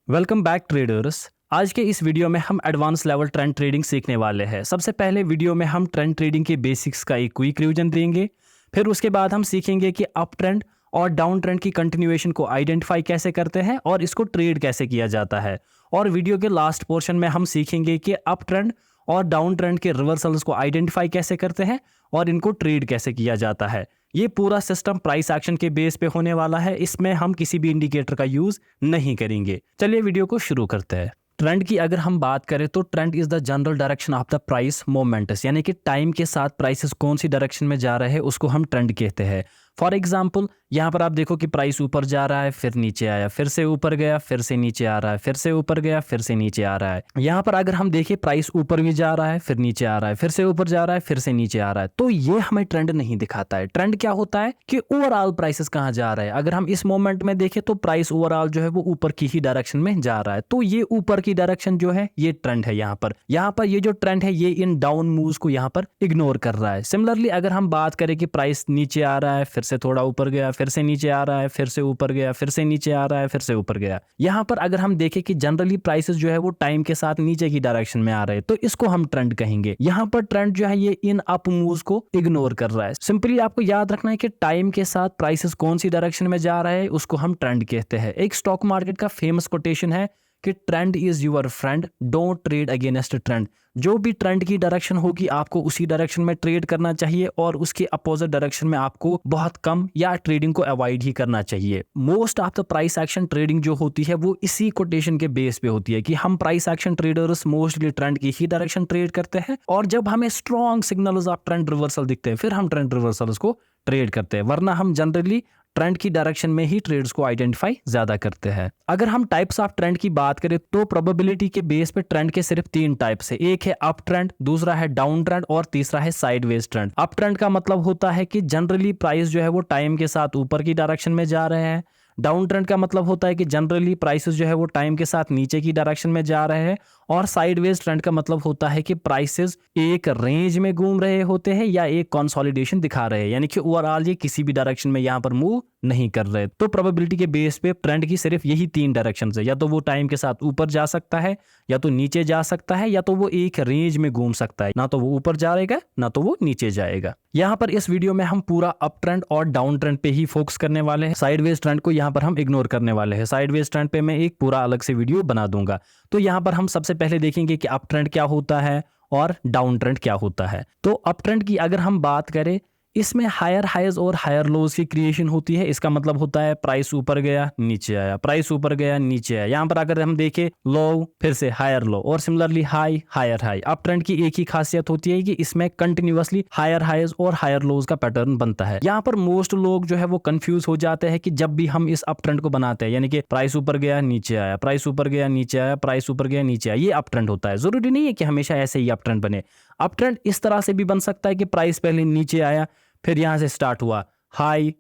Welcome back traders. आज के इस वीडियो में हम एडवांस लेवल ट्रेंड ट्रेडिंग सीखने वाले हैं। सबसे पहले वीडियो में हम ट्रेंड ट्रेडिंग के बेसिक्स का एक क्विक रिवीजन देंगे। फिर उसके बाद हम सीखेंगे कि अप ट्रेंड और डाउन ट्रेंड की कंटिन्यूएशन को आइडेंटिफाई कैसे करते हैं और इसको ट्रेड कैसे किया जाता है। और वीडियो के लास्ट पोर्शन में हम सीखेंगे कि अप ट्रेंड और डाउन ट्रेंड के रिवर्सल्स को आइडेंटिफाई कैसे करते हैं और इनको ट्रेड कैसे किया जाता है। ये पूरा सिस्टम प्राइस एक्शन के बेस पे होने वाला है। इसमें हम किसी भी इंडिकेटर का यूज नहीं करेंगे। चलिए वीडियो को शुरू करते हैं। ट्रेंड की अगर हम बात करें तो trend is the general direction of the price moments, यानी कि टाइम के साथ प्राइसेस कौन सी डायरेक्शन में जा रहे हैं उसको हम ट्रेंड कहते हैं। फॉर एग्जाम्पल यहाँ पर आप देखो कि प्राइस ऊपर जा रहा है, फिर नीचे आया, फिर से ऊपर गया, फिर से नीचे आ रहा है, फिर से ऊपर गया, फिर से नीचे आ रहा है। यहाँ पर अगर हम देखें प्राइस ऊपर भी जा रहा है, फिर नीचे आ रहा है, फिर से ऊपर जा रहा है, फिर से नीचे आ रहा है, तो ये हमें ट्रेंड नहीं दिखाता है। ट्रेंड क्या होता है कि ओवरऑल प्राइसेस कहाँ जा रहा है। अगर हम इस मोमेंट में देखें तो प्राइस ओवरऑल जो है वो ऊपर की ही डायरेक्शन में जा रहा है, तो ये ऊपर की डायरेक्शन जो है ये ट्रेंड है। यहाँ पर ये जो ट्रेंड है ये इन डाउन मूव्स को यहाँ पर इग्नोर कर रहा है। सिमिलरली अगर हम बात करें कि प्राइस नीचे आ रहा है, फिर से थोड़ा ऊपर गया, फिर से नीचे आ रहा है, फिर से ऊपर गया, फिर से नीचे आ रहा है, फिर से ऊपर गया। यहाँ पर अगर हम देखें कि जनरली प्राइसेस जो है वो टाइम के साथ नीचे की डायरेक्शन में आ रहे हैं, तो इसको हम ट्रेंड कहेंगे। यहाँ पर ट्रेंड जो है ये इन अप मूव्स को इग्नोर कर रहा है। सिंपली आपको याद रखना है कि टाइम के साथ प्राइसेस कौन सी डायरेक्शन में जा रहे हैं उसको हम ट्रेंड कहते हैं। एक स्टॉक मार्केट का फेमस कोटेशन है कि trend is your friend, don't trade against trend. जो भी ट्रेंड की डायरेक्शन होगी आपको उसी डायरेक्शन में ट्रेड करना चाहिए और उसके अपोजिट डायरेक्शन में आपको बहुत कम या ट्रेडिंग को अवॉइड ही करना चाहिए। Most of the price action trading जो होती है वो इसी कोटेशन के बेस पे होती है कि हम price action traders mostly trend की ही डायरेक्शन ट्रेड करते हैं और जब हमें strong signals of trend reversal दिखते हैं फिर हम ट्रेंड रिवर्सल्स को ट्रेड करते हैं, वरना हम जनरली ट्रेंड की डायरेक्शन में ही ट्रेड्स को आइडेंटिफाई ज्यादा करते हैं। अगर हम टाइप्स ऑफ ट्रेंड की बात करें तो प्रोबेबिलिटी के बेस पे ट्रेंड के सिर्फ 3 टाइप्स है। एक है अप ट्रेंड, दूसरा है डाउन ट्रेंड और तीसरा है साइडवेज ट्रेंड। अप ट्रेंड का मतलब होता है कि जनरली प्राइस जो है वो टाइम के साथ ऊपर की डायरेक्शन में जा रहे हैं। डाउन ट्रेंड का मतलब होता है कि जनरली प्राइसेस जो है वो टाइम के साथ नीचे की डायरेक्शन में जा रहे हैं। और साइडवेज ट्रेंड का मतलब होता है कि प्राइसेस एक रेंज में घूम रहे होते हैं या एक कंसोलिडेशन दिखा रहे हैं, यानी कि ओवरऑल ये किसी भी डायरेक्शन में यहाँ पर मूव नहीं कर रहे। तो प्रोबेबिलिटी के बेस पे ट्रेंड की सिर्फ यही 3 डायरेक्शन है, या तो वो टाइम के साथ ऊपर जा सकता है, या तो नीचे जा सकता है, या तो वो एक रेंज में घूम सकता है। ना तो वो ऊपर जाएगा ना तो वो नीचे जाएगा। यहाँ पर इस वीडियो में हम पूरा अप ट्रेंड और डाउन ट्रेंड पे ही फोकस करने वाले हैं। साइडवेज ट्रेंड को यहाँ पर हम इग्नोर करने वाले हैं। साइडवेज ट्रेंड पे मैं एक पूरा अलग से वीडियो बना दूंगा। तो यहाँ पर हम सबसे पहले देखेंगे कि अप ट्रेंड क्या होता है और डाउन ट्रेंड क्या होता है। तो अप ट्रेंड की अगर हम बात करें इसमें हायर हाइज और हायर लोज की क्रिएशन होती है। इसका मतलब होता है प्राइस ऊपर गया नीचे आया, प्राइस ऊपर गया नीचे आया। यहाँ पर अगर हम देखें लो फिर से हायर लो और similarly high higher high. Up trend की एक ही खासियत होती है कि इसमें कंटिन्यूअसली हायर हाइज और हायर लोज का पैटर्न बनता है। यहाँ पर मोस्ट लोग जो है वो कंफ्यूज हो जाते हैं कि जब भी हम इस अप ट्रेंड को बनाते हैं, यानी कि प्राइस ऊपर गया नीचे आया, प्राइस ऊपर गया नीचे आया, प्राइस ऊपर गया नीचे आया, ये अप ट्रेंड होता है। जरूरी नहीं है कि हमेशा ऐसे ही अप ट्रेंड बने। अप ट्रेंड इस तरह से भी बन सकता है कि प्राइस पहले नीचे आया, फिर यहां से स्टार्ट हुआ high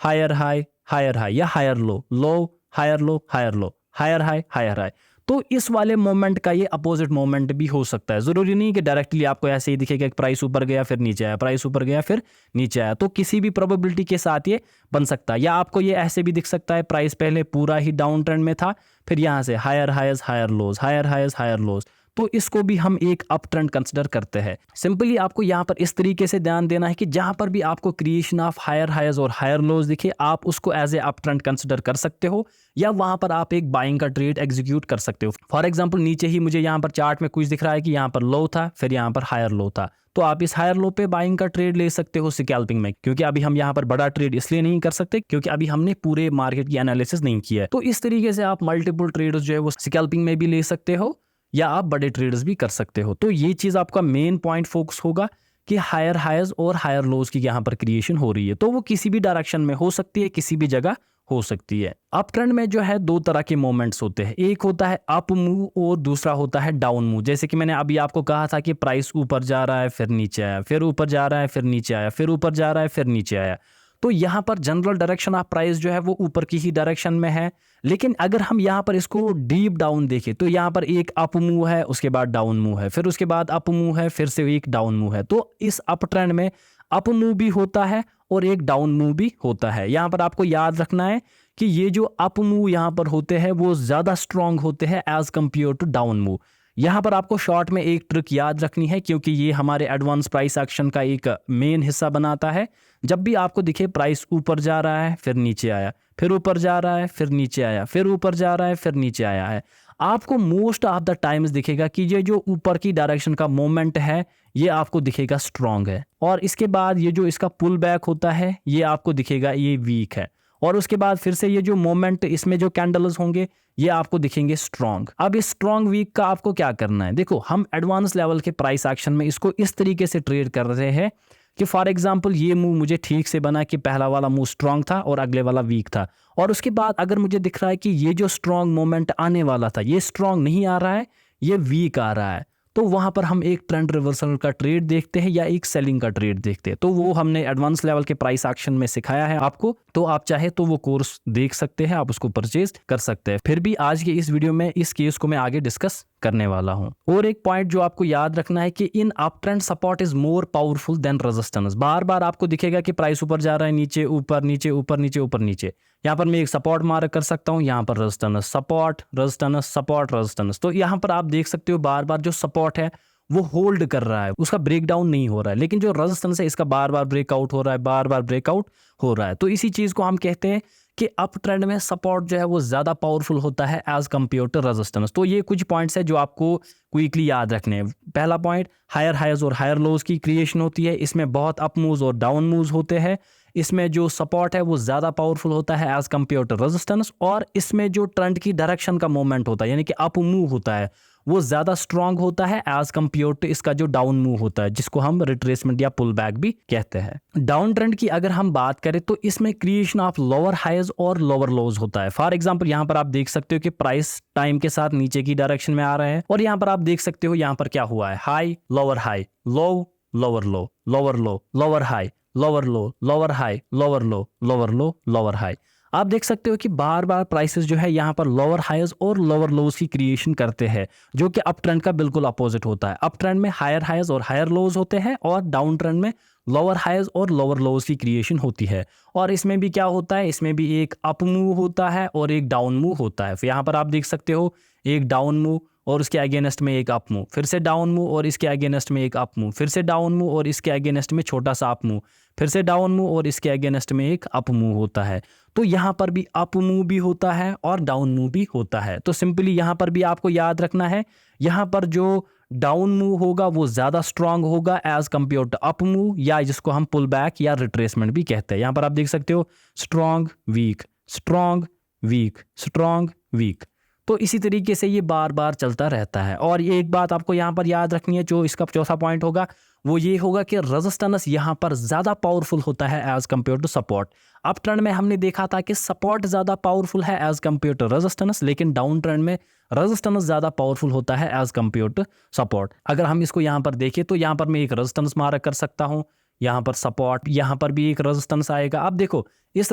higher high higher high या higher low, low higher low higher low, higher high higher high. तो इस वाले मोमेंट का ये अपोजिट मोमेंट भी हो सकता है। जरूरी नहीं कि डायरेक्टली आपको ऐसे ही दिखेगा कि प्राइस ऊपर गया फिर नीचे आया, प्राइस ऊपर गया फिर नीचे आया। तो किसी भी प्रोबेबिलिटी के साथ ये बन सकता है। या आपको ये ऐसे भी दिख सकता है प्राइस पहले पूरा ही डाउन ट्रेंड में था, फिर यहां से higher highs higher lows, higher highs higher lows, तो इसको भी हम एक अप ट्रेंड कंसिडर करते हैं। सिंपली आपको यहाँ पर इस तरीके से ध्यान देना है कि जहां पर भी आपको क्रिएशन ऑफ हायर हाइज और हायर लोज दिखे आप उसको as a up trend consider कर सकते हो, या वहां पर आप एक बाइंग का ट्रेड एग्जीक्यूट कर सकते हो। फॉर एग्जांपल नीचे ही मुझे यहाँ पर चार्ट में कुछ दिख रहा है कि यहाँ पर लो था फिर यहाँ पर हायर लो था, तो आप इस हायर लो पे बाइंग का ट्रेड ले सकते हो स्कैल्पिंग में। क्योंकि अभी हम यहाँ पर बड़ा ट्रेड इसलिए नहीं कर सकते क्योंकि अभी हमने पूरे मार्केट की एनालिसिस नहीं किया है। तो इस तरीके से आप मल्टीपल ट्रेड्स जो है वो स्कैल्पिंग में भी ले सकते हो या आप बड़े ट्रेडर्स भी कर सकते हो। तो ये चीज आपका मेन पॉइंट फोकस होगा कि हायर हाइज और हायर लोज की यहाँ पर क्रिएशन हो रही है। तो वो किसी भी डायरेक्शन में हो सकती है, किसी भी जगह हो सकती है। अप ट्रेंड में जो है 2 तरह के मोमेंट्स होते हैं, एक होता है अप मूव और दूसरा होता है डाउन मूव। जैसे कि मैंने अभी आपको कहा था कि प्राइस ऊपर जा रहा है फिर नीचे आया, फिर ऊपर जा रहा है फिर नीचे आया, फिर ऊपर जा रहा है फिर नीचे आया। तो यहाँ पर जनरल डायरेक्शन ऑफ प्राइस जो है वो ऊपर की ही डायरेक्शन में है। लेकिन अगर हम यहाँ पर इसको डीप डाउन देखें तो यहाँ पर एक अप मूव है, उसके बाद डाउन मूव है, फिर उसके बाद अप मूव है, फिर से एक डाउन मूव है। तो इस अप ट्रेंड में अप मूव भी होता है और एक डाउन मूव भी होता है। यहाँ पर आपको याद रखना है कि ये जो अप मूव यहाँ पर होते हैं वो ज़्यादा स्ट्रांग होते हैं as compare to down move. यहाँ पर आपको शॉर्ट में एक ट्रिक याद रखनी है, क्योंकि ये हमारे एडवांस प्राइस एक्शन का एक मेन हिस्सा बनाता है। जब भी आपको दिखे प्राइस ऊपर जा रहा है फिर नीचे आया, फिर ऊपर जा रहा है फिर नीचे आया, फिर ऊपर जा रहा है फिर नीचे आया है, आपको मोस्ट ऑफ द टाइम्स दिखेगा कि ये जो ऊपर की डायरेक्शन का मोमेंट है ये आपको दिखेगा स्ट्रांग है, और इसके बाद ये जो इसका पुल बैक होता है ये आपको दिखेगा ये वीक है, और उसके बाद फिर से ये जो मोमेंट इसमें जो कैंडल्स होंगे ये आपको दिखेंगे स्ट्रांग। अब इस स्ट्रांग वीक का आपको क्या करना है, देखो हम एडवांस लेवल के प्राइस एक्शन में इसको इस तरीके से ट्रेड कर रहे हैं कि फॉर एग्जांपल ये मूव मुझे ठीक से बना कि पहला वाला मूव स्ट्रांग था और अगले वाला वीक था, और उसके बाद अगर मुझे दिख रहा है कि ये जो स्ट्रांग मोमेंट आने वाला था ये स्ट्रांग नहीं आ रहा है, ये वीक आ रहा है, तो वहां पर हम एक ट्रेंड रिवर्सल का ट्रेड देखते हैं या एक सेलिंग का ट्रेड देखते हैं। तो वो हमने एडवांस लेवल के प्राइस एक्शन में सिखाया है आपको, तो आप चाहे तो वो कोर्स देख सकते हैं, आप उसको परचेज कर सकते हैं। फिर भी आज के इस वीडियो में इस केस को मैं आगे डिस्कस करने वाला हूं। और एक पॉइंट जो आपको याद रखना है कि in up trend support is more powerful than resistance. बार बार आपको दिखेगा कि प्राइस ऊपर जा रहा है, नीचे ऊपर नीचे ऊपर नीचे ऊपर नीचे। यहाँ पर मैं एक सपोर्ट मार्क कर सकता हूँ, यहाँ पर resistance support resistance support resistance. तो यहाँ पर आप देख सकते हो बार बार जो सपोर्ट है वो होल्ड कर रहा है, उसका ब्रेकडाउन नहीं हो रहा है, लेकिन जो रेजिस्टेंस है इसका बार बार ब्रेकआउट हो रहा है, बार बार ब्रेकआउट हो रहा है। तो इसी चीज को हम कहते हैं कि अप ट्रेंड में सपोर्ट जो है वो ज्यादा पावरफुल होता है एज कम्पेयर टू रेजिस्टेंस। तो ये कुछ पॉइंट्स है जो आपको क्विकली याद रखने हैं। पहला पॉइंट, हायर हाइज और हायर लोज की क्रिएशन होती है, इसमें बहुत अप मूव्स और डाउन मूव्स होते हैं। इसमें जो सपोर्ट है वो ज्यादा पावरफुल होता है एज कम्पेयर टू रेजिस्टेंस, और इसमें जो ट्रेंड की डायरेक्शन का मूवमेंट होता है यानी कि अप मूव होता है वो ज्यादा स्ट्रांग होता है एज कम्पेयर टू इसका जो डाउन मूव होता है, जिसको हम रिट्रेसमेंट या पुल बैक भी कहते हैं। डाउन ट्रेंड की अगर हम बात करें तो इसमें क्रिएशन ऑफ लोअर हाइज और लोअर लोज होता है। फॉर एग्जांपल यहाँ पर आप देख सकते हो कि प्राइस टाइम के साथ नीचे की डायरेक्शन में आ रहे हैं, और यहाँ पर आप देख सकते हो यहाँ पर क्या हुआ है, हाई लोअर लो लोअर लो लोअर लो लोअर हाई लोअर लो लोअर हाई लोअर लो लोअर लो लोअर हाई। आप देख सकते हो कि बार बार प्राइसेस जो है यहाँ पर लोअर हाइज और लोअर लोज की क्रिएशन करते हैं, जो कि अप ट्रेंड का बिल्कुल अपोजिट होता है। अप ट्रेंड में हायर हाइज और हायर लोज होते हैं, और डाउन ट्रेंड में लोअर हाइज और लोअर लोज की क्रिएशन होती है। और इसमें भी क्या होता है, इसमें भी एक अप मूव होता है और एक डाउन मूव होता है। यहाँ पर आप देख सकते हो एक डाउन मूव और उसके अगेंस्ट में एक अप मूव, फिर से डाउन मूव और इसके अगेंस्ट में एक अप मूव, फिर से डाउन मूव और इसके अगेंस्ट में छोटा सा अप मूव, फिर से डाउन मूव और इसके अगेंस्ट में एक अप मूव होता है। तो यहाँ पर भी अप मूव भी होता है और डाउन मूव भी होता है। तो सिंपली यहाँ पर भी आपको याद रखना है, यहाँ पर जो डाउन मूव होगा वो ज्यादा स्ट्रांग होगा as compare to up move, या जिसको हम पुल बैक या रिट्रेसमेंट भी कहते हैं। यहाँ पर आप देख सकते हो strong weak strong weak strong weak. तो इसी तरीके से ये बार बार चलता रहता है। और ये एक बात आपको यहाँ पर याद रखनी है, जो इसका चौथा पॉइंट होगा वो ये होगा कि रेजिस्टेंस यहाँ पर ज्यादा पावरफुल होता है as compare to support. Up trend में हमने देखा था कि सपोर्ट ज्यादा पावरफुल है एज कम्पेयर टू रेजिस्टेंस, लेकिन डाउन ट्रेंड में रेजिस्टेंस ज्यादा पावरफुल होता है एज कम्पेयर टू सपोर्ट। अगर हम इसको यहाँ पर देखें तो यहाँ पर मैं एक रेजिस्टेंस मार्क कर सकता हूँ, यहाँ पर सपोर्ट, यहाँ पर भी एक रेजिस्टेंस आएगा। अब देखो इस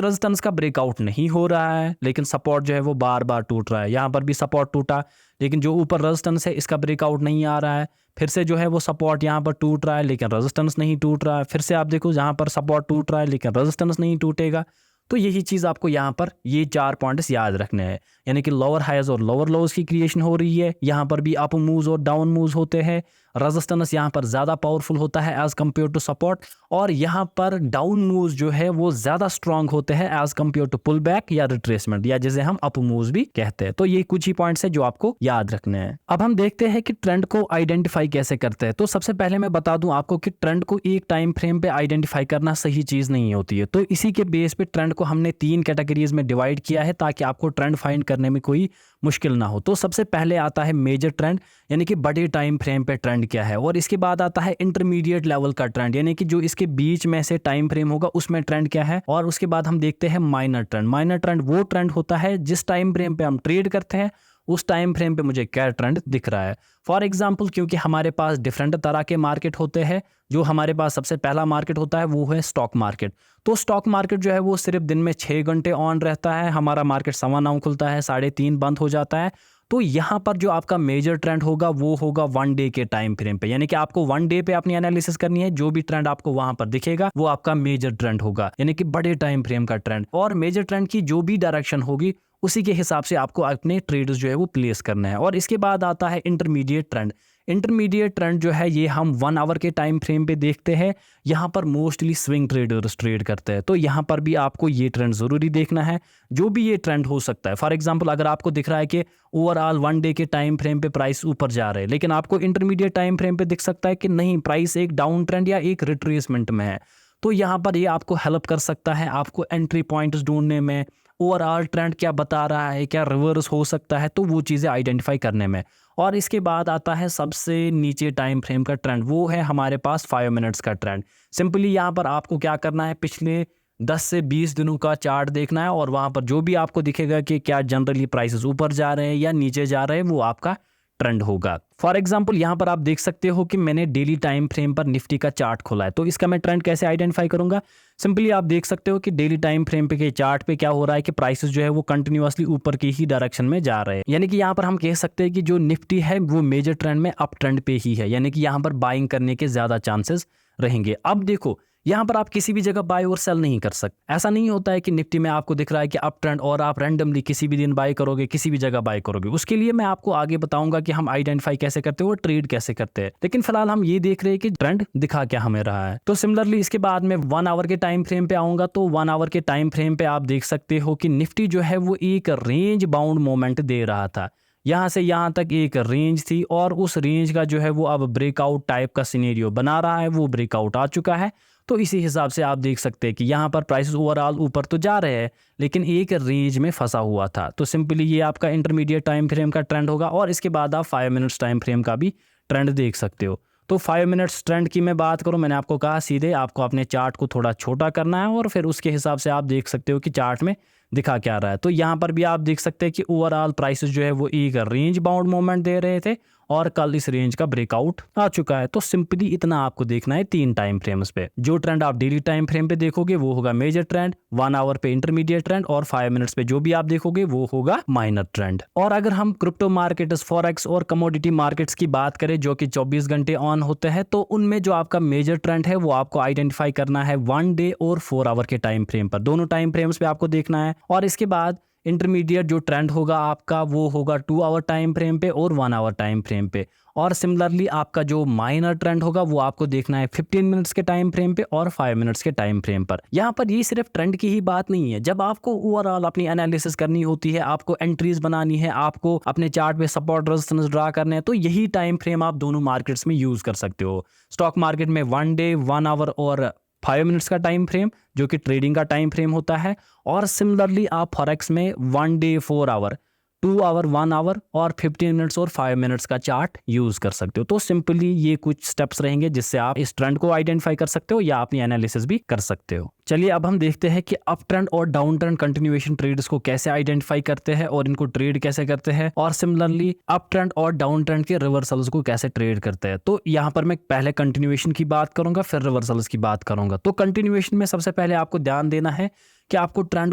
रेजिस्टेंस का ब्रेकआउट नहीं हो रहा है, लेकिन सपोर्ट जो है वो बार बार टूट रहा है। यहाँ पर भी सपोर्ट टूटा, लेकिन जो ऊपर रेजिस्टेंस है इसका ब्रेकआउट नहीं आ रहा है। फिर से जो है वो सपोर्ट यहाँ पर टूट रहा है, लेकिन रेजिस्टेंस नहीं टूट रहा है। फिर से आप देखो यहाँ पर सपोर्ट टूट रहा है, लेकिन रेजिस्टेंस नहीं टूटेगा। तो यही चीज़ आपको यहाँ पर ये 4 पॉइंट्स याद रखने हैं, यानी कि लोअर हाइज और लोअर लोज की क्रिएशन हो रही है। यहाँ पर भी अप मूव्स और डाउन मूव्स होते हैं। रेजिस्टेंस यहाँ पर ज़्यादा पावरफुल होता है एज कम्पेयर टू सपोर्ट, और यहाँ पर डाउन मूव्स जो है वो ज़्यादा स्ट्रांग होते हैं as compare to pull back या रिट्रेसमेंट, या जिसे हम अप मूव्स भी कहते हैं। तो ये कुछ ही पॉइंट्स है जो आपको याद रखने हैं। अब हम देखते हैं कि ट्रेंड को आइडेंटिफाई कैसे करते हैं। तो सबसे पहले मैं बता दूं आपको कि ट्रेंड को एक टाइम फ्रेम पे आइडेंटिफाई करना सही चीज़ नहीं होती है। तो इसी के बेस पे ट्रेंड को हमने 3 कैटेगरीज में डिवाइड किया है, ताकि आपको ट्रेंड फाइंड करने में कोई मुश्किल ना हो। तो सबसे पहले आता है मेजर ट्रेंड, यानी कि बड़े टाइम फ्रेम पे ट्रेंड क्या है, और इसके बाद आता है इंटरमीडिएट लेवल का ट्रेंड, यानी कि जो इसके बीच में से टाइम फ्रेम होगा उसमें ट्रेंड क्या है। और उसके बाद हम देखते हैं माइनर ट्रेंड। माइनर ट्रेंड वो ट्रेंड होता है जिस टाइम फ्रेम पे हम ट्रेड करते हैं उस टाइम फ्रेम पे मुझे क्या ट्रेंड दिख रहा है। फॉर एग्जांपल, क्योंकि हमारे पास डिफरेंट तरह के मार्केट होते हैं, जो हमारे पास सबसे पहला मार्केट होता है वो है स्टॉक मार्केट। तो स्टॉक मार्केट जो है वो सिर्फ दिन में 6 घंटे ऑन रहता है। हमारा मार्केट 9:15 खुलता है, 3:30 बंद हो जाता है। तो यहाँ पर जो आपका मेजर ट्रेंड होगा वो होगा 1 डे के टाइम फ्रेम पे, यानी कि आपको 1 डे पे अपनी एनालिसिस करनी है। जो भी ट्रेंड आपको वहां पर दिखेगा वो आपका मेजर ट्रेंड होगा, यानी कि बड़े टाइम फ्रेम का ट्रेंड। और मेजर ट्रेंड की जो भी डायरेक्शन होगी उसी के हिसाब से आपको अपने ट्रेड्स जो है वो प्लेस करना है। और इसके बाद आता है इंटरमीडिएट ट्रेंड। इंटरमीडिएट ट्रेंड जो है ये हम 1 आवर के टाइम फ्रेम पे देखते हैं। यहाँ पर मोस्टली स्विंग ट्रेडर्स ट्रेड करते हैं, तो यहाँ पर भी आपको ये ट्रेंड ज़रूरी देखना है। जो भी ये ट्रेंड हो सकता है, फॉर एग्जांपल अगर आपको दिख रहा है कि ओवरऑल 1 डे के टाइम फ्रेम पे प्राइस ऊपर जा रहे हैं, लेकिन आपको इंटरमीडिएट टाइम फ्रेम पे दिख सकता है कि नहीं, प्राइस एक डाउन ट्रेंड या एक रिट्रेसमेंट में है, तो यहाँ पर ये आपको हेल्प कर सकता है आपको एंट्री पॉइंट्स ढूंढने में, ओवरऑल ट्रेंड क्या बता रहा है, क्या रिवर्स हो सकता है, तो वो चीज़ें आइडेंटिफाई करने में। और इसके बाद आता है सबसे नीचे टाइम फ्रेम का ट्रेंड, वो है हमारे पास 5 मिनट्स का ट्रेंड। सिंपली यहाँ पर आपको क्या करना है, पिछले 10 से 20 दिनों का चार्ट देखना है और वहाँ पर जो भी आपको दिखेगा कि क्या जनरली प्राइसेस ऊपर जा रहे हैं या नीचे जा रहे हैं, वो आपका ट्रेंड होगा। फॉर एग्जाम्पल यहाँ पर आप देख सकते हो कि मैंने डेली टाइम फ्रेम पर निफ्टी का चार्ट खोला है, तो इसका मैं ट्रेंड कैसे आइडेंटिफाई करूंगा। सिंपली आप देख सकते हो कि डेली टाइम फ्रेम पे के चार्ट पे क्या हो रहा है कि प्राइसेस जो है वो कंटिन्यूअसली ऊपर की ही डायरेक्शन में जा रहे हैं, यानी कि यहाँ पर हम कह सकते हैं कि जो निफ्टी है वो मेजर ट्रेंड में अप ट्रेंड पे ही है, यानी कि यहाँ पर बाइंग करने के ज्यादा चांसेस रहेंगे। अब देखो यहाँ पर आप किसी भी जगह बाय और सेल नहीं कर सकते। ऐसा नहीं होता है कि निफ्टी में आपको दिख रहा है कि अप ट्रेंड और आप रैंडमली किसी भी दिन बाय करोगे, किसी भी जगह बाय करोगे। उसके लिए मैं आपको आगे बताऊंगा कि हम आइडेंटिफाई कैसे करते हैं और ट्रेड कैसे करते हैं, लेकिन फिलहाल हम ये देख रहे हैं कि ट्रेंड दिखा क्या हमें रहा है। तो सिमिलरली इसके बाद में 1 आवर के टाइम फ्रेम पे आऊंगा, तो 1 आवर के टाइम फ्रेम पे आप देख सकते हो कि निफ्टी जो है वो एक रेंज बाउंड मोमेंट दे रहा था। यहाँ से यहाँ तक एक रेंज थी और उस रेंज का जो है वो अब ब्रेकआउट टाइप का सिनेरियो बना रहा है, वो ब्रेकआउट आ चुका है। तो इसी हिसाब से आप देख सकते हैं कि यहाँ पर प्राइसेस ओवरऑल ऊपर तो जा रहे हैं लेकिन एक रेंज में फंसा हुआ था। तो सिंपली ये आपका इंटरमीडिएट टाइम फ्रेम का ट्रेंड होगा और इसके बाद आप 5 मिनट्स टाइम फ्रेम का भी ट्रेंड देख सकते हो। तो 5 मिनट्स ट्रेंड की मैं बात करूं, मैंने आपको कहा सीधे आपको अपने चार्ट को थोड़ा छोटा करना है और फिर उसके हिसाब से आप देख सकते हो कि चार्ट में दिखा क्या रहा है। तो यहाँ पर भी आप देख सकते हैं कि ओवरऑल प्राइसेस जो है वो एक रेंज बाउंड मूवमेंट दे रहे थे और कल इस रेंज का ब्रेकआउट आ चुका है। तो सिंपली इतना आपको देखना है 3 टाइम फ्रेम्स पे। जो ट्रेंड आप डेली टाइम फ्रेम पे देखोगे वो होगा मेजर ट्रेंड, 1 आवर पे इंटरमीडिएट ट्रेंड और 5 मिनट्स पे जो भी आप देखोगे वो होगा माइनर ट्रेंड। और अगर हम क्रिप्टो मार्केट्स, फॉरेक्स और कमोडिटी मार्केट्स की बात करें जो कि 24 घंटे ऑन होते हैं, तो उनमें जो आपका मेजर ट्रेंड है वो आपको आइडेंटिफाई करना है 1 डे और 4 आवर के टाइम फ्रेम पर। दोनों टाइम फ्रेम्स पे आपको देखना है। और इसके बाद इंटरमीडिएट जो ट्रेंड होगा आपका वो होगा 2 आवर टाइम फ्रेम पे और 1 आवर टाइम फ्रेम पे। और सिमिलरली आपका जो माइनर ट्रेंड होगा वो आपको देखना है 15 मिनट्स के टाइम फ्रेम पे और 5 मिनट्स के टाइम फ्रेम पर। यहाँ पर ये सिर्फ ट्रेंड की ही बात नहीं है, जब आपको ओवरऑल अपनी एनालिसिस करनी होती है, आपको एंट्रीज बनानी है, आपको अपने चार्ट पे सपोर्ट रेजिस्टेंस ड्रा करने हैं, तो यही टाइम फ्रेम आप दोनों मार्केट्स में यूज कर सकते हो। स्टॉक मार्केट में 1 डे, 1 आवर और 5 मिनट्स का टाइम फ्रेम जो कि ट्रेडिंग का टाइम फ्रेम होता है। और सिमिलरली आप फॉरेक्स में 1 डे, 4 आवर, 2 आवर, 1 आवर और 15 मिनट्स और 5 मिनट्स का चार्ट यूज कर सकते हो। तो सिंपली ये कुछ स्टेप्स रहेंगे जिससे आप इस ट्रेंड को आइडेंटिफाई कर सकते हो या अपनी एनालिसिस भी कर सकते हो। चलिए अब हम देखते हैं कि अप ट्रेंड और डाउन ट्रेंड कंटिन्यूएशन ट्रेड्स को कैसे आइडेंटिफाई करते हैं और इनको ट्रेड कैसे करते हैं, और सिमिलरली अप ट्रेंड और डाउन ट्रेंड के रिवर्सल्स को कैसे ट्रेड करते हैं। तो यहाँ पर मैं पहले कंटिन्यूएशन की बात करूंगा, फिर रिवर्सल्स की बात करूंगा। तो कंटिन्यूएशन में सबसे पहले आपको ध्यान देना है कि आपको ट्रेंड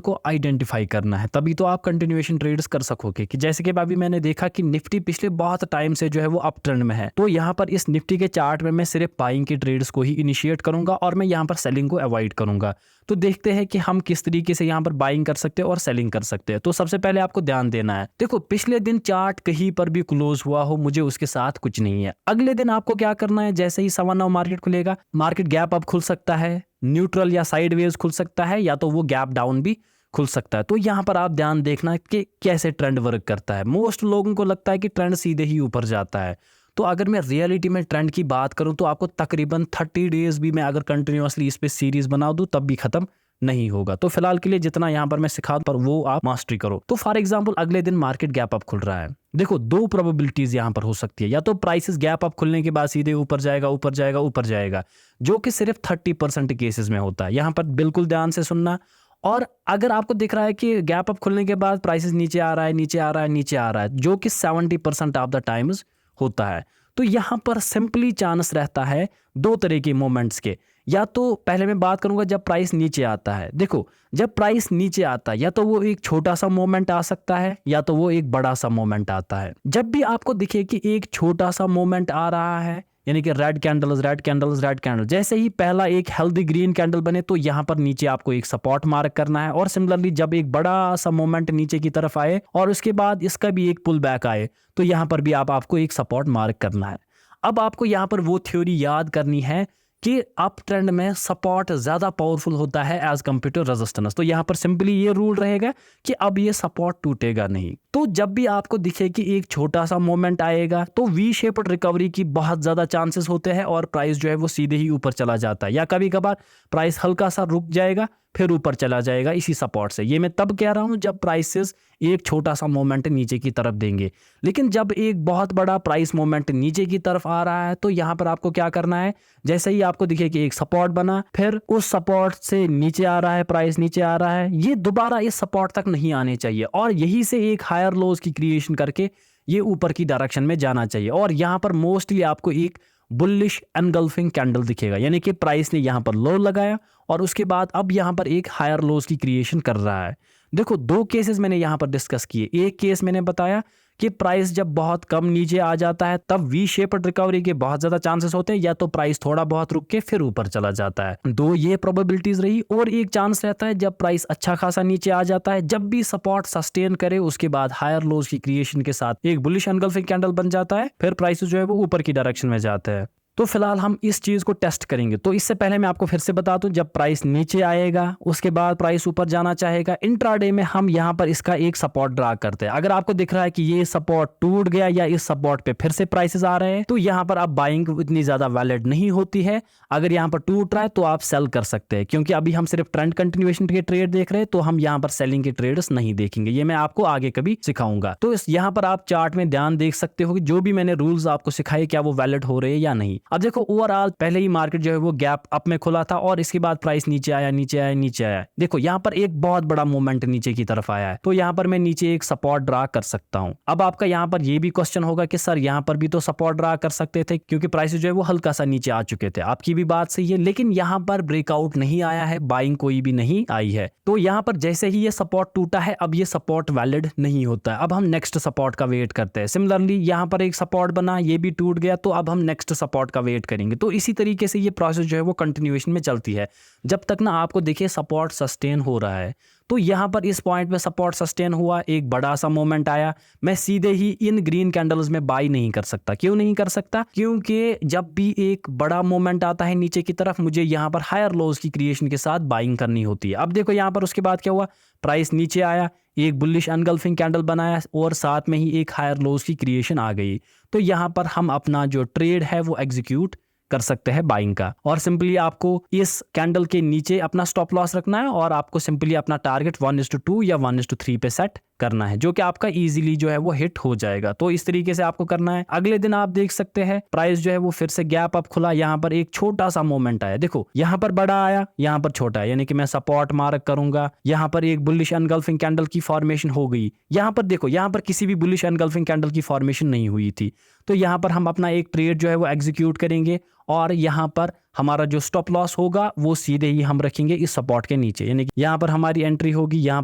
को आइडेंटिफाई करना है, तभी तो आप कंटिन्यूएशन ट्रेड्स कर सकोगे। कि जैसे कि अभी मैंने देखा कि निफ्टी पिछले बहुत टाइम से जो है वो अप ट्रेंड में है, तो यहाँ पर इस निफ्टी के चार्ट में मैं सिर्फ बाइंग की ट्रेड्स को ही इनिशिएट करूंगा और मैं यहाँ पर सेलिंग को अवॉइड करूंगा। तो देखते हैं कि हम किस तरीके से यहाँ पर बाइंग कर सकते हैं और सेलिंग कर सकते हैं। तो सबसे पहले आपको ध्यान देना है, देखो पिछले दिन चार्ट कहीं पर भी क्लोज हुआ हो, मुझे उसके साथ कुछ नहीं है। अगले दिन आपको क्या करना है, जैसे ही 9:15 मार्केट खुलेगा, मार्केट गैप अप खुल सकता है, न्यूट्रल या साइडवेज खुल सकता है, या तो वो गैप डाउन भी खुल सकता है। तो यहाँ पर आप ध्यान देखना कि कैसे ट्रेंड वर्क करता है। मोस्ट लोगों को लगता है कि ट्रेंड सीधे ही ऊपर जाता है, तो अगर मैं रियलिटी में ट्रेंड की बात करूं तो आपको तकरीबन 30 डेज भी मैं अगर कंटिन्यूअसली इस पे सीरीज बना दूं तब भी खत्म नहीं होगा। तो फिलहाल के लिए जितना यहाँ पर मैं सिखा पर वो आप मास्टरी करो। तो फॉर एग्जांपल अगले दिन मार्केट गैप अप खुल रहा है, देखो 2 प्रोबेबिलिटीज यहाँ पर हो सकती है, या तो प्राइसेस गैप अप खुलने के बाद सीधे ऊपर जाएगा, ऊपर जाएगा, ऊपर जाएगा, जो कि सिर्फ 30% केसेस में होता है। यहाँ पर बिल्कुल ध्यान से सुनना। और अगर आपको दिख रहा है कि गैप अप खुलने के बाद प्राइसेस नीचे आ रहा है, नीचे आ रहा है, नीचे आ रहा है, जो कि 70% ऑफ द टाइम्स होता है, तो यहाँ पर सिंपली चांस रहता है 2 तरह के मोमेंट्स के। या तो पहले मैं बात करूंगा जब प्राइस नीचे आता है। देखो, जब प्राइस नीचे आता है या तो वो एक छोटा सा मोमेंट आ सकता है या तो वो एक बड़ा सा मोमेंट आता है। जब भी आपको दिखे कि एक छोटा सा मोमेंट आ रहा है, यानी कि red candles red candles red candle, जैसे ही पहला एक हेल्दी ग्रीन कैंडल बने तो यहाँ पर नीचे आपको एक सपोर्ट मार्क करना है। और सिमिलरली जब एक बड़ा सा मोमेंट नीचे की तरफ आए और उसके बाद इसका भी एक पुल बैक आए तो यहाँ पर भी आपको एक सपोर्ट मार्क करना है। अब आपको यहाँ पर वो थ्योरी याद करनी है कि अप ट्रेंड में सपोर्ट ज्यादा पावरफुल होता है एज कंपेयर टू रेजिस्टेंस। तो यहाँ पर सिंपली ये रूल रहेगा कि अब ये सपोर्ट टूटेगा नहीं। तो जब भी आपको दिखे कि एक छोटा सा मोमेंट आएगा तो वी शेप्ड रिकवरी की बहुत ज्यादा चांसेस होते हैं और प्राइस जो है वो सीधे ही ऊपर चला जाता है, या कभी कभार प्राइस हल्का सा रुक जाएगा फिर ऊपर चला जाएगा इसी सपोर्ट से। ये मैं तब कह रहा हूं जब प्राइसेस एक छोटा सा मोमेंट नीचे की तरफ देंगे। लेकिन जब एक बहुत बड़ा प्राइस मोमेंट नीचे की तरफ आ रहा है तो यहाँ पर आपको क्या करना है, जैसे ही आपको दिखे कि एक सपोर्ट बना फिर उस सपोर्ट से नीचे आ रहा है, प्राइस नीचे आ रहा है, ये दोबारा इस सपोर्ट तक नहीं आने चाहिए और यही से एक हायर लोज की क्रिएशन करके ये ऊपर की डायरेक्शन में जाना चाहिए। और यहाँ पर मोस्टली आपको एक बुलिश एनगल्फिंग कैंडल दिखेगा, यानी कि प्राइस ने यहाँ पर लो लगाया और उसके बाद अब यहाँ पर एक हायर लोज की क्रिएशन कर रहा है। देखो, दो केसेस मैंने यहाँ पर डिस्कस किए। एक केस मैंने बताया कि प्राइस जब बहुत कम नीचे आ जाता है तब वी शेप्ड रिकवरी के बहुत ज्यादा चांसेस होते हैं, या तो प्राइस थोड़ा बहुत रुक के फिर ऊपर चला जाता है। दो ये प्रोबेबिलिटीज रही। और एक चांस रहता है जब प्राइस अच्छा खासा नीचे आ जाता है, जब भी सपोर्ट सस्टेन करे उसके बाद हायर लोज की क्रिएशन के साथ एक बुलिश एनगल्फिंग कैंडल बन जाता है, फिर प्राइस जो है वो ऊपर की डायरेक्शन में जाता है। तो फिलहाल हम इस चीज को टेस्ट करेंगे। तो इससे पहले मैं आपको फिर से बता दूं, जब प्राइस नीचे आएगा उसके बाद प्राइस ऊपर जाना चाहेगा, इंट्राडे में हम यहाँ पर इसका एक सपोर्ट ड्रा करते हैं। अगर आपको दिख रहा है कि ये सपोर्ट टूट गया या इस सपोर्ट पे फिर से प्राइसेस आ रहे हैं तो यहाँ पर अब बाइंग इतनी ज्यादा वैलिड नहीं होती है। अगर यहाँ पर टूट रहा है तो आप सेल कर सकते हैं, क्योंकि अभी हम सिर्फ ट्रेंड कंटिन्यूएशन के ट्रेड देख रहे हैं तो हम यहाँ पर सेलिंग के ट्रेड्स नहीं देखेंगे। ये मैं आपको आगे कभी सिखाऊंगा। तो यहाँ पर आप चार्ट में ध्यान देख सकते हो कि जो भी मैंने रूल्स आपको सिखाए क्या वो वैलिड हो रहे हैं या नहीं। अब देखो, ओवरऑल पहले ही मार्केट जो है वो गैप अप में खुला था और इसके बाद प्राइस नीचे आया नीचे आया नीचे आया। देखो, यहाँ पर एक बहुत बड़ा मूवमेंट नीचे की तरफ आया है तो यहाँ पर मैं नीचे एक सपोर्ट ड्रा कर सकता हूँ। अब आपका यहाँ पर ये भी क्वेश्चन होगा कि सर यहाँ पर भी तो सपोर्ट ड्रा कर सकते थे क्योंकि प्राइस जो है वो हल्का सा नीचे आ चुके थे। आपकी भी बात सही है, लेकिन यहाँ पर ब्रेकआउट नहीं आया है, बाइंग कोई भी नहीं आई है। तो यहाँ पर जैसे ही ये सपोर्ट टूटा है अब ये सपोर्ट वैलिड नहीं होता है। अब हम नेक्स्ट सपोर्ट का वेट करते हैं। सिमिलरली यहाँ पर एक सपोर्ट बना, ये भी टूट गया तो अब हम नेक्स्ट सपोर्ट का वेट करेंगे। तो इसी तरीके से ये प्रोसेस जो है वो कंटिन्यूएशन में चलती है जब तक ना आपको देखिए सपोर्ट सस्टेन हो रहा है। तो यहाँ पर इस पॉइंट पे सपोर्ट सस्टेन हुआ, एक बड़ा सा मोमेंट आया, मैं सीधे ही इन ग्रीन कैंडल्स में बाई नहीं कर सकता। क्यों नहीं कर सकता? क्योंकि जब भी एक बड़ा मोमेंट आता है नीचे की तरफ मुझे यहाँ पर हायर लोज की क्रिएशन के साथ बाइंग करनी होती है। अब देखो यहाँ पर उसके बाद क्या हुआ, प्राइस नीचे आया, एक बुलिश एनगल्फिंग कैंडल बनाया और साथ में ही एक हायर लोज की क्रिएशन आ गई। तो यहाँ पर हम अपना जो ट्रेड है वो एग्जीक्यूट कर सकते हैं बाइंग का। और सिंपली आपको इस कैंडल के नीचे अपना स्टॉप लॉस रखना है और आपको सिंपली अपना टारगेट 1:2 या 1:3 पे सेट करना है, जो कि आपका इजीली जो है वो हिट हो जाएगा। तो इस तरीके से आपको करना है। अगले दिन आप देख सकते हैं प्राइस जो है वो फिर से गैप अप खुला, यहाँ पर एक छोटा सा मोमेंट आया। देखो, यहाँ पर बड़ा आया, यहाँ पर छोटा है, यानी कि मैं सपोर्ट मार्क करूंगा। यहाँ पर एक बुलिश एनगल्फिंग कैंडल की फॉर्मेशन हो गई। यहाँ पर देखो, यहाँ पर किसी भी बुलिश एनगल्फिंग कैंडल की फॉर्मेशन नहीं हुई थी। तो यहाँ पर हम अपना एक ट्रेड जो है वो एग्जीक्यूट करेंगे और यहाँ पर हमारा जो स्टॉप लॉस होगा वो सीधे ही हम रखेंगे इस सपोर्ट के नीचे, यानी कि यहाँ पर हमारी एंट्री होगी, यहाँ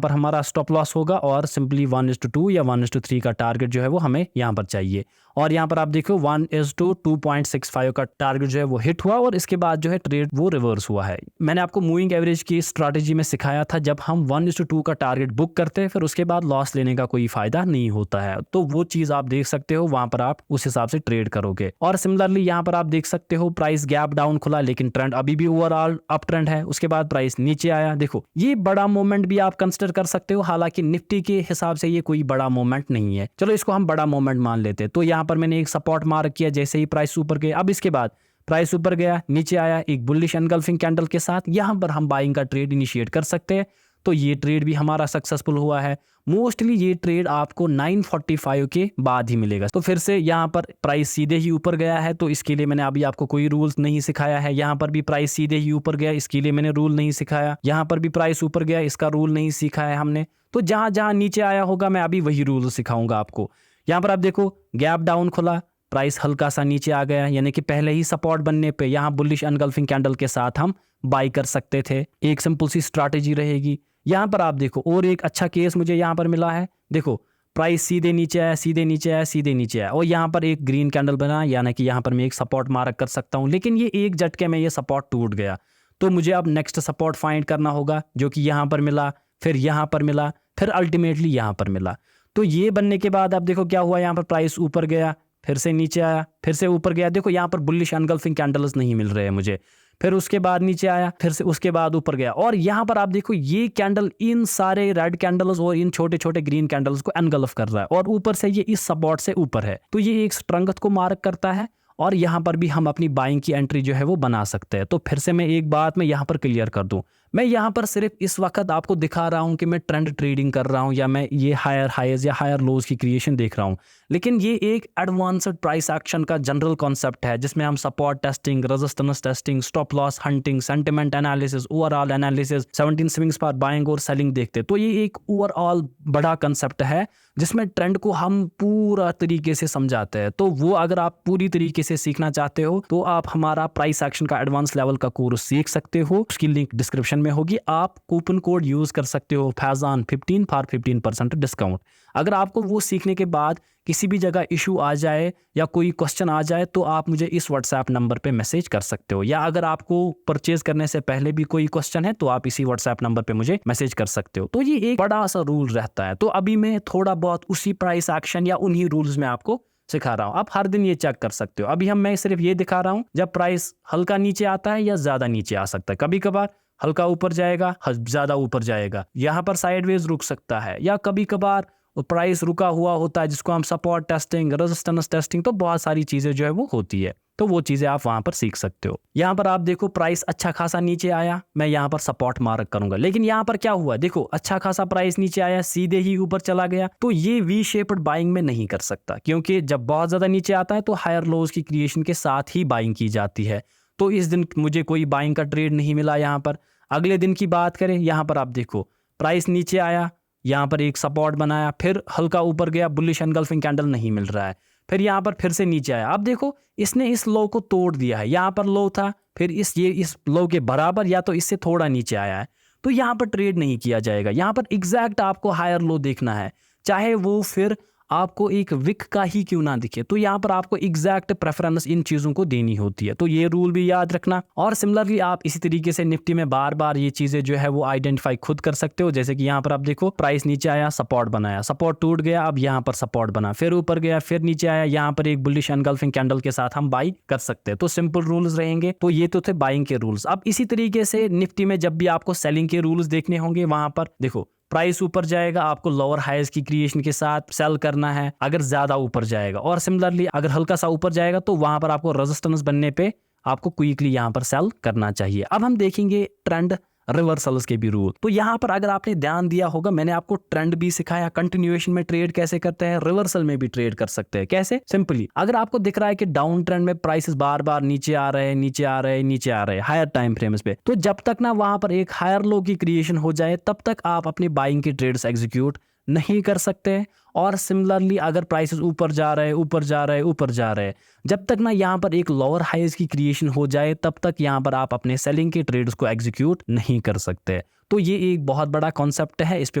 पर हमारा स्टॉप लॉस होगा और सिंपली 1:2 या 1:3 का टारगेट जो है वो हमें यहाँ पर चाहिए। और यहाँ पर आप देखो 1:2.65 का टारगेट जो है वो हिट हुआ और इसके बाद जो है ट्रेड वो रिवर्स हुआ है। मैंने आपको मूविंग एवरेज की स्ट्रैटेजी में सिखाया था, जब हम 1:2 का टारगेट बुक करते हैं फिर उसके बाद लॉस लेने का कोई फायदा नहीं होता है। तो वो चीज आप देख सकते हो, वहां पर आप उस हिसाब से ट्रेड करोगे। और सिमिलरली यहाँ पर आप देख सकते हो प्राइस गैप डाउन खुला लेकिन ट्रेंड अभी भी ओवरऑल अप ट्रेंड है। उसके बाद प्राइस नीचे आया। देखो, ये बड़ा मोमेंट भी आप कंसिडर कर सकते हो, हालांकि निफ्टी के हिसाब से ये कोई बड़ा मोमेंट नहीं है। चलो इसको हम बड़ा मोमेंट मान लेते हैं। तो यहाँ पर मैंने एक सपोर्ट मार्क किया, जैसे ही प्राइस ऊपर गया, अब इसके बाद प्राइस ऊपर गया, नीचे आया एक बुलिश एनगल्फिंग कैंडल के साथ, यहाँ पर हम बाइंग का ट्रेड इनिशिएट कर सकते हैं। तो ये ट्रेड भी हमारा सक्सेसफुल हुआ है। मोस्टली ये ट्रेड आपको 9:45 के बाद ही मिलेगा। तो फिर से यहाँ पर प्राइस सीधे ही ऊपर गया है, तो इसके लिए मैंने अभी आपको कोई रूल्स नहीं सिखाया है। यहाँ पर भी प्राइस सीधे ही ऊपर गया, इसके लिए मैंने रूल नहीं सिखाया। यहाँ पर भी प्राइस ऊपर गया, इसका रूल नहीं सीखा है हमने। तो जहां जहां नीचे आया होगा मैं अभी वही रूल सिखाऊंगा आपको। यहाँ पर आप देखो गैप डाउन खुला, प्राइस हल्का सा नीचे आ गया, यानी कि पहले ही सपोर्ट बनने पे यहाँ बुलिश एनगल्फिंग कैंडल के साथ हम बाई कर सकते थे। एक सिंपल सी स्ट्रैटेजी रहेगी। यहाँ पर आप देखो और एक अच्छा केस मुझे यहाँ पर मिला है। देखो प्राइस सीधे नीचे आया, सीधे नीचे आया, सीधे नीचे आया और यहाँ पर एक ग्रीन कैंडल बना, यानी कि यहाँ पर मैं एक सपोर्ट मार्क कर सकता हूँ। लेकिन ये एक झटके में ये सपोर्ट टूट गया, तो मुझे अब नेक्स्ट सपोर्ट फाइंड करना होगा, जो कि यहाँ पर मिला, फिर यहाँ पर मिला, फिर अल्टीमेटली यहाँ पर मिला। तो ये बनने के बाद अब देखो क्या हुआ, यहाँ पर प्राइस ऊपर गया, फिर से नीचे आया, फिर से ऊपर गया। देखो यहाँ पर बुलिश एनगल्फिंग कैंडल्स नहीं मिल रहे हैं मुझे, फिर उसके बाद नीचे आया, फिर से उसके बाद ऊपर गया। और यहाँ पर आप देखो ये कैंडल इन सारे रेड कैंडल्स और इन छोटे छोटे ग्रीन कैंडल्स को एनगल्फ कर रहा है और ऊपर से ये इस सपोर्ट से ऊपर है, तो ये एक स्ट्रेंथ को मार्क करता है और यहाँ पर भी हम अपनी बाइंग की एंट्री जो है वो बना सकते हैं। तो फिर से मैं एक बात मैं यहाँ पर क्लियर कर दूं, मैं यहाँ पर सिर्फ इस वक्त आपको दिखा रहा हूँ कि मैं ट्रेंड ट्रेडिंग कर रहा हूँ या मैं ये हायर हाइज या हायर लोज की क्रिएशन देख रहा हूँ, लेकिन ये एक एडवांस्ड प्राइस एक्शन का जनरल कॉन्सेप्ट है जिसमें हम support testing, resistance testing, stop loss hunting, sentiment analysis, overall analysis, 17 swings पर बाइंग और सेलिंग देखते हैं। तो ये एक ओवरऑल बड़ा कंसेप्ट है जिसमें ट्रेंड को हम पूरा तरीके से समझाते हैं। तो वो अगर आप पूरी तरीके से सीखना चाहते हो तो आप हमारा प्राइस एक्शन का एडवांस लेवल का कोर्स सीख सकते हो, उसकी लिंक डिस्क्रिप्शन में होगी। आप कूपन कोड यूज कर सकते हो फैजान15 फॉर 15% डिस्काउंट। अगर आपको वो सीखने के बाद किसी भी जगह इशू आ जाए या कोई क्वेश्चन आ जाए तो आप मुझे इस व्हाट्सएप नंबर पे मैसेज कर सकते हो, या अगर आपको परचेज करने से पहले भी कोई क्वेश्चन है तो आप इसी व्हाट्सएप नंबर पे मुझे मैसेज कर सकते हो। तो ये एक बड़ा सा रूल रहता है। तो अभी मैं थोड़ा बहुत उसी प्राइस एक्शन या उन्हीं रूल्स में आपको सिखा रहा हूँ। आप हर दिन ये चेक कर सकते हो। अभी मैं सिर्फ ये दिखा रहा हूँ जब प्राइस हल्का नीचे आता है या ज्यादा नीचे आ सकता है। कभी कभार हल्का ऊपर जाएगा, ज्यादा ऊपर जाएगा, यहाँ पर साइडवेज रुक सकता है, या कभी कभार प्राइस रुका हुआ होता है जिसको हम सपोर्ट टेस्टिंग, रेजिस्टेंस टेस्टिंग, तो बहुत सारी चीजें जो है वो होती है। तो वो चीजें आप वहां पर सीख सकते हो। यहाँ पर आप देखो प्राइस अच्छा खासा नीचे आया, मैं यहाँ पर सपोर्ट मार्क करूंगा, लेकिन यहाँ पर क्या हुआ, देखो अच्छा खासा प्राइस नीचे आया, सीधे ही ऊपर चला गया, तो ये वी शेप्ड बाइंग में नहीं कर सकता, क्योंकि जब बहुत ज्यादा नीचे आता है तो हायर लोज की क्रिएशन के साथ ही बाइंग की जाती है। तो इस दिन मुझे कोई बाइंग का ट्रेड नहीं मिला। यहाँ पर अगले दिन की बात करें, यहाँ पर आप देखो प्राइस नीचे आया, यहाँ पर एक सपोर्ट बनाया, फिर हल्का ऊपर गया, बुलिश एनगल्फिंग कैंडल नहीं मिल रहा है, फिर यहाँ पर फिर से नीचे आया। अब देखो इसने इस लो को तोड़ दिया है, यहाँ पर लो था, फिर इस लो के बराबर या तो इससे थोड़ा नीचे आया है, तो यहाँ पर ट्रेड नहीं किया जाएगा। यहाँ पर एग्जैक्ट आपको हायर लो देखना है, चाहे वो फिर आपको एक विक का ही क्यों ना दिखे। तो यहाँ पर आपको एग्जैक्ट प्रेफरेंस इन चीज़ों को देनी होती है, तो ये रूल भी याद रखना। और सिमिलरली आप इसी तरीके से निफ्टी में बार बार ये चीज़ें जो है वो आइडेंटिफाई खुद कर सकते हो। जैसे कि यहाँ पर आप देखो प्राइस नीचे आया, सपोर्ट बनाया, सपोर्ट टूट गया, अब यहाँ पर सपोर्ट बना, फिर ऊपर गया, फिर नीचे आया, यहाँ पर एक बुलिश एनगल्फिंग कैंडल के साथ हम बाई कर सकते हैं। तो सिंपल रूल्स रहेंगे। तो ये तो थे बाइंग के रूल्स। अब इसी तरीके से निफ्टी में जब भी आपको सेलिंग के रूल्स देखने होंगे, वहां पर देखो प्राइस ऊपर जाएगा, आपको लोअर हाइज की क्रिएशन के साथ सेल करना है अगर ज्यादा ऊपर जाएगा, और सिमिलरली अगर हल्का सा ऊपर जाएगा तो वहां पर आपको रेजिस्टेंस बनने पे आपको क्विकली यहाँ पर सेल करना चाहिए। अब हम देखेंगे ट्रेंड रिवर्सल्स के भी रूल। तो यहाँ पर अगर आपने ध्यान दिया होगा, मैंने आपको ट्रेंड भी सिखाया, कंटिन्यूएशन में ट्रेड कैसे करते हैं, रिवर्सल में भी ट्रेड कर सकते हैं। कैसे? सिंपली अगर आपको दिख रहा है कि डाउन ट्रेंड में प्राइसेस बार बार नीचे आ रहे हैं, नीचे आ रहे हैं, नीचे आ रहे हैं हायर टाइम फ्रेम्स पे, तो जब तक ना वहां पर एक हायर लो की क्रिएशन हो जाए तब तक आप अपनी बाइंग की ट्रेड्स एग्जीक्यूट नहीं कर सकते। और सिमिलरली अगर प्राइसेस ऊपर जा रहे हैं, ऊपर जा रहे हैं, ऊपर जा रहे हैं, जब तक ना यहाँ पर एक लोअर हाइज की क्रिएशन हो जाए तब तक यहाँ पर आप अपने सेलिंग के ट्रेड्स को एग्जीक्यूट नहीं कर सकते। तो ये एक बहुत बड़ा कॉन्सेप्ट है, इस पे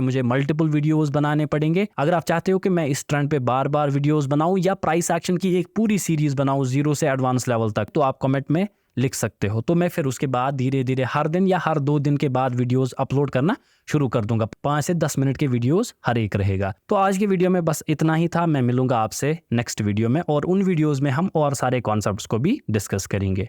मुझे मल्टीपल वीडियोस बनाने पड़ेंगे। अगर आप चाहते हो कि मैं इस ट्रेंड पे बार बार वीडियोस बनाऊं या प्राइस एक्शन की एक पूरी सीरीज बनाऊं 0 से एडवांस लेवल तक, तो आप कमेंट में लिख सकते हो। तो मैं फिर उसके बाद धीरे धीरे हर दिन या हर 2 दिन के बाद वीडियोस अपलोड करना शुरू कर दूंगा। 5 से 10 मिनट के वीडियोस हर एक रहेगा। तो आज की वीडियो में बस इतना ही था। मैं मिलूंगा आपसे नेक्स्ट वीडियो में, और उन वीडियोस में हम और सारे कॉन्सेप्ट्स को भी डिस्कस करेंगे।